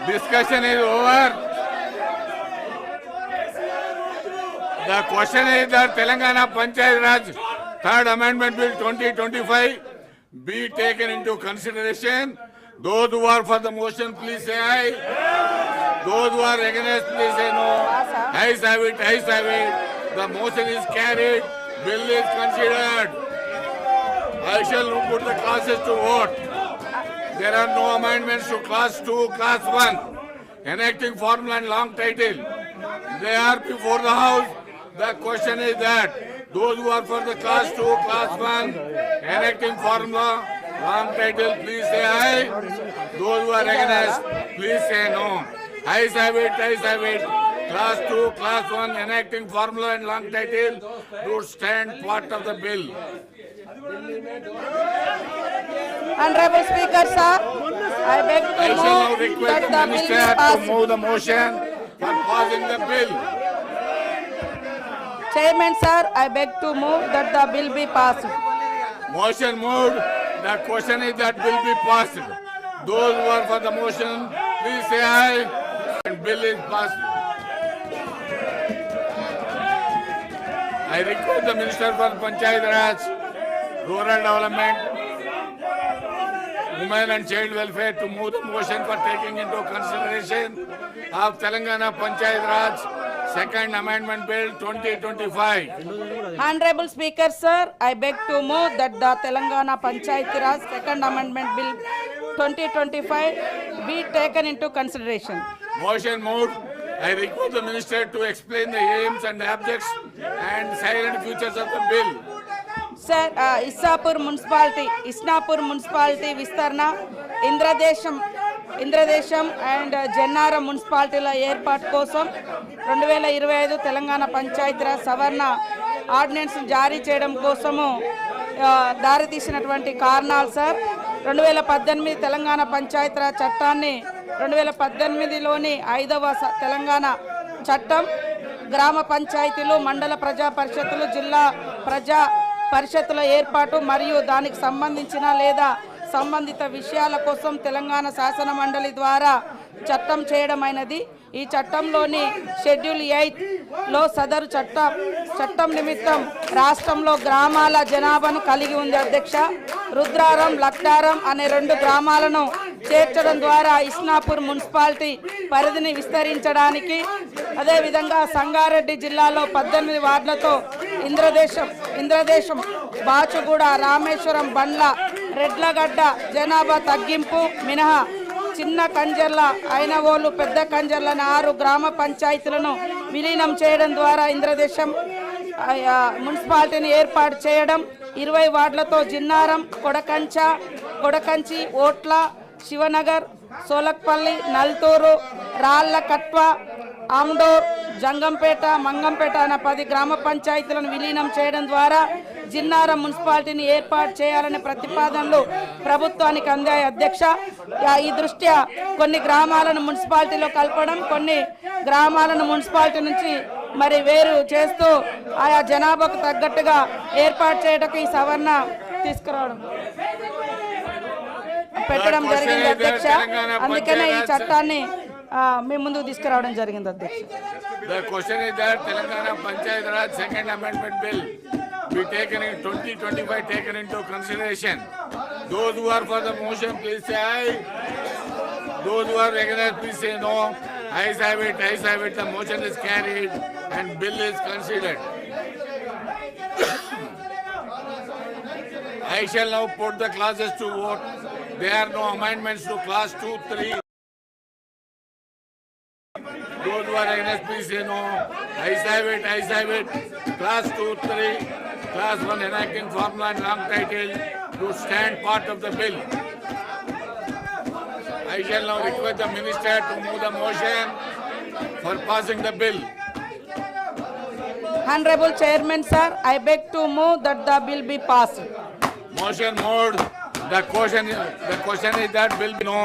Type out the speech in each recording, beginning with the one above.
Discussion is over. The question is that Telangana Panchayat Raj Third Amendment Bill 2025 be taken into consideration. Those who are for the motion, please say aye. Those who are against, please say no. Ayes have it, ayes have it. The motion is carried. Bill is considered. I shall put the classes to vote. There are no amendments to class 2, class 1. Enacting formula and long title. They are before the house. The question is that those who are for the class 2, class 1, enacting formula, long title, please say aye. Those who are against, please say no. Ayes have it, ayes have it. Class 2, class 1, enacting formula and long title to stand part of the bill. Honorable Speaker, sir, I beg I to shall now move request the that the bill minister be to passed. move the motion for passing the bill. Chairman, sir, I beg to move that the bill be passed. Motion moved. The question is that bill be passed. Those who are for the motion, please say aye. And bill is passed. I request the Minister for Panchayat Raj, Rural Development, Women and Child Welfare to move the motion for taking into consideration of Telangana Panchayat Raj Second Amendment Bill 2025. Honorable Speaker, sir, I beg to move that the Telangana Panchayat Raj Second Amendment Bill 2025 be taken into consideration. Motion moved. I request the Minister to explain the aims and objects and silent futures of the bill. Sir, Isnapur Municipality Vistarna, Indresham and Jannaram మున్సిపాలిటీల ఏర్పాటు కోసం 2025 తెలంగాణ పంచాయతీరాజ్ సవరణ ordinance జారీ చేయడం కోసము దారితీసినటువంటి కారణాలు sir 2018 Telangana Panchayati Raj చట్టాన్ని 2018లోని 5వ తెలంగాణ చట్టం గ్రామ పంచాయతీలు మండల ప్రజా పరిషత్తులు జిల్లా ప్రజా పరిషత్తుల ఏర్పాటు మరియు దానికి సంబంధించిన లేదా సంబంధిత విషయాల కోసం తెలంగాణ శాసన మండలి ద్వారా చట్టం చేయడమైనది. ఈ చట్టంలోని షెడ్యూల్ 8లో సదరు చట్టం నిమిత్తం రాష్ట్రంలో గ్రామాల జనాభాను కలిగి ఉంది అధ్యక్ష. రుద్రారం లక్టారం అనే 2 గ్రామాలను చేర్చడం ద్వారా ఇస్నాపూర్ మున్సిపాలిటీ పరిధిని విస్తరించడానికి, అదేవిధంగా సంగారెడ్డి జిల్లాలో 18 వార్డులతో ఇంద్రదేశం బాచుగూడ రామేశ్వరం బండ్ల రెడ్లగడ్డ జనాభా తగ్గింపు మినహా చిన్న కంజర్ల ఐనవోలు పెద్ద కంజర్లను 6 గ్రామ పంచాయతీలను విలీనం చేయడం ద్వారా ఇంద్రదేశం మున్సిపాలిటీని ఏర్పాటు చేయడం, 20 వార్డులతో జిన్నారం కొడకంచి ఓట్ల శివనగర్ సోలక్పల్లి నల్తూరు రాళ్లకట్వ ఆమ్డోర్ జంగంపేట మంగంపేట అనే 10 గ్రామ పంచాయతీలను విలీనం చేయడం ద్వారా జిన్నారం మున్సిపాలిటీని ఏర్పాటు చేయాలనే ప్రతిపాదనలు ప్రభుత్వానికి అందాయి అధ్యక్ష. ఈ దృష్ట్యా కొన్ని గ్రామాలను మున్సిపాలిటీలో కలపడం, కొన్ని గ్రామాలను మున్సిపాలిటీ నుంచి మరి వేరు చేస్తూ ఆయా జనాభాకు తగ్గట్టుగా ఏర్పాటు చేయడానికి ఈ సవరణ తీసుకురావడం పెట్టడం జరిగింది అధ్యక్ష. అందుకనే ఈ చట్టాన్ని మేము ముందుకు తీసుకురావడం జరిగింది అధ్యక్ష. The question is that Telangana Panchayat Raj Second Amendment Bill be taken in 2025 taken into consideration. Those who are for the motion, please say aye. Those who are against, please say no. Ayes have it, ayes have it. The motion is carried and bill is considered. I shall now put the classes to vote. There are no amendments to class 2, 3. Those who are against, please say no. Ayes have it, ayes have it. Class 2, 3, class 1 enacting formula and long title to stand part of the bill. I shall now request the minister to move the motion for passing the bill. Honorable Chairman, sir, I beg to move that the bill be passed. Motion moved. The question is that bill be no.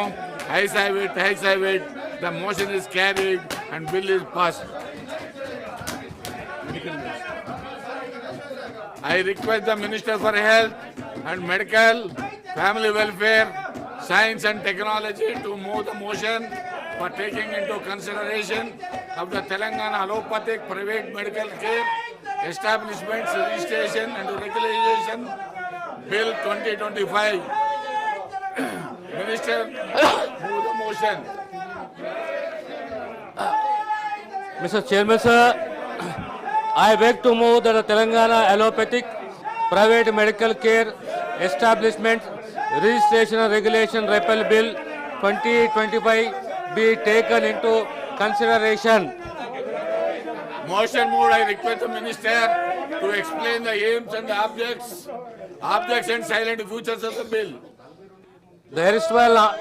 Ayes have it, ayes have it. The motion is carried and bill is passed. I request the Minister for Health and Medical, Family Welfare, Science and Technology to move the motion for taking into consideration of the Telangana Allopathic Private Medical Care Establishments Registration and Regulation Bill 2025. Minister, move the motion. Mr. Chairman, sir, I beg to move that the Telangana Allopathic Private Medical Care Establishment Registration and Regulation Repeal Bill 2025 be taken into consideration. Motion moved. I request the Minister to explain the aims and the objects and silent futures of the bill. The erstwhile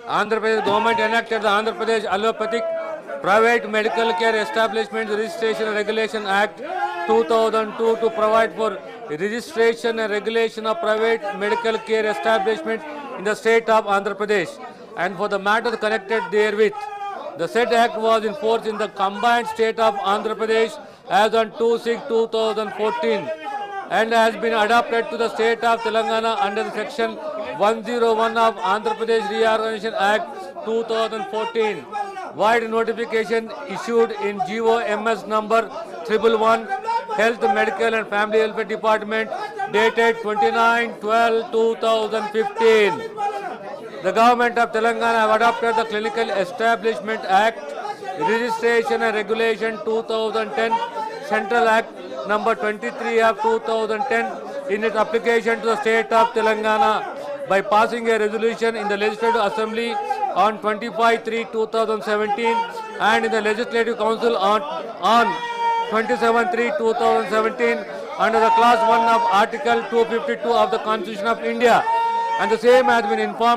Andhra Pradesh government enacted the Andhra Pradesh Allopathic Private Medical Care Establishment Registration and Regulation Act 2002 to provide for registration and regulation of private medical care establishments in the state of Andhra Pradesh and for the matters connected therewith. The said act was in force in the combined state of Andhra Pradesh as on 2/6/2014 and has been adapted to the state of Telangana under the section 101 of Andhra Pradesh Reorganization Act 2014. Wide notification issued in GOMS number 111 Health, Medical and Family Welfare Department dated 29/12/2015. The government of Telangana have adopted the Clinical Establishment Act, Registration and Regulation 2010, Central Act number 23 of 2010 in its application to the state of Telangana by passing a resolution in the Legislative Assembly on 25/3/2017 and in the Legislative Council on 27/3/2017 under the Clause 1 of Article 252 of the Constitution of India, and the same has been informed